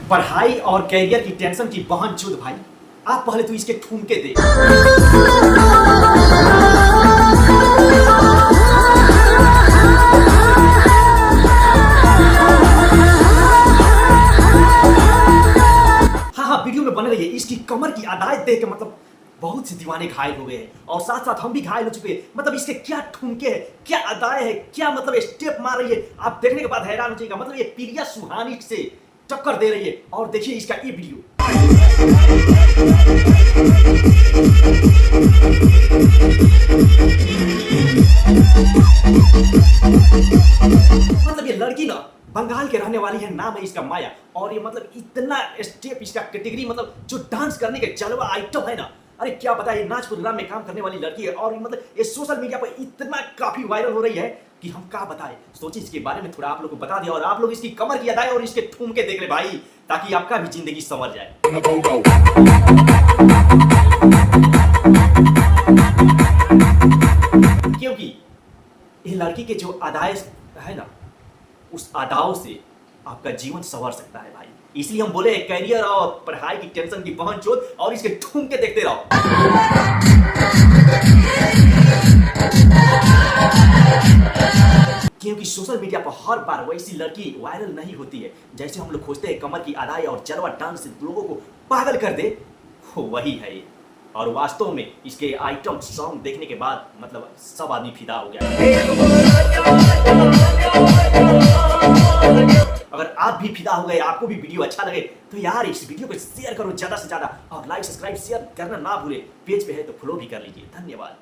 पढ़ाई और कैरियर की टेंशन की बहन चुद भाई। आप पहले तो इसके ठुमके दे। हाँ हाँ, वीडियो में बने रहिए। इसकी कमर की अदायत देख के मतलब बहुत से दीवाने घायल हो गए हैं और साथ साथ हम भी घायल हो चुके हैं। मतलब इसके क्या ठुमके है, क्या अदाएं है, क्या मतलब स्टेप मार रही है, आप देखने के बाद हैरान हो जाएगा। मतलब ये प्रिया सुहानी से टक्कर दे रही है। और देखिए इसका ये वीडियो। मतलब ये लड़की ना बंगाल के रहने वाली है, नाम है इसका माया। और ये मतलब इतना स्टेप, इसका कैटेगरी, मतलब जो डांस करने के जलवा आइटम है ना, अरे क्या बताए। नाच प्रोग्राम में काम करने वाली लड़की है और मतलब ये सोशल मीडिया पर इतना काफी वायरल हो रही है कि हम क्या बताएं। सोचिए इसके बारे में थोड़ा आप लोग को बता दिया और आप लोग इसकी कमर की अदाएं और इसके ठुमके देख ले भाई, ताकि आपका भी जिंदगी संवर जाए। क्योंकि ये लड़की के जो अदाएं है ना, उस अदाओं से आपका जीवन संवर सकता है भाई। इसलिए हम बोले करियर और पढ़ाई की टेंशन की बहन चोद और इसके ठुमके देखते रहो। क्योंकि सोशल मीडिया पर हर बार वैसी लड़की वायरल नहीं होती है जैसे हम लोग खोजते हैं कमर की अदाएं और जलवा डांस से लोगों को पागल कर दे, वही है ये। और वास्तव में इसके आइटम सॉन्ग देखने के बाद मतलब सब आदमी फिदा हो गया। अगर आप भी फिदा हो गए, आपको भी वीडियो अच्छा लगे, तो यार इस वीडियो को शेयर करो ज्यादा से ज्यादा और लाइक सब्सक्राइब शेयर करना ना भूले। पेज पे है तो फॉलो भी कर लीजिए। धन्यवाद।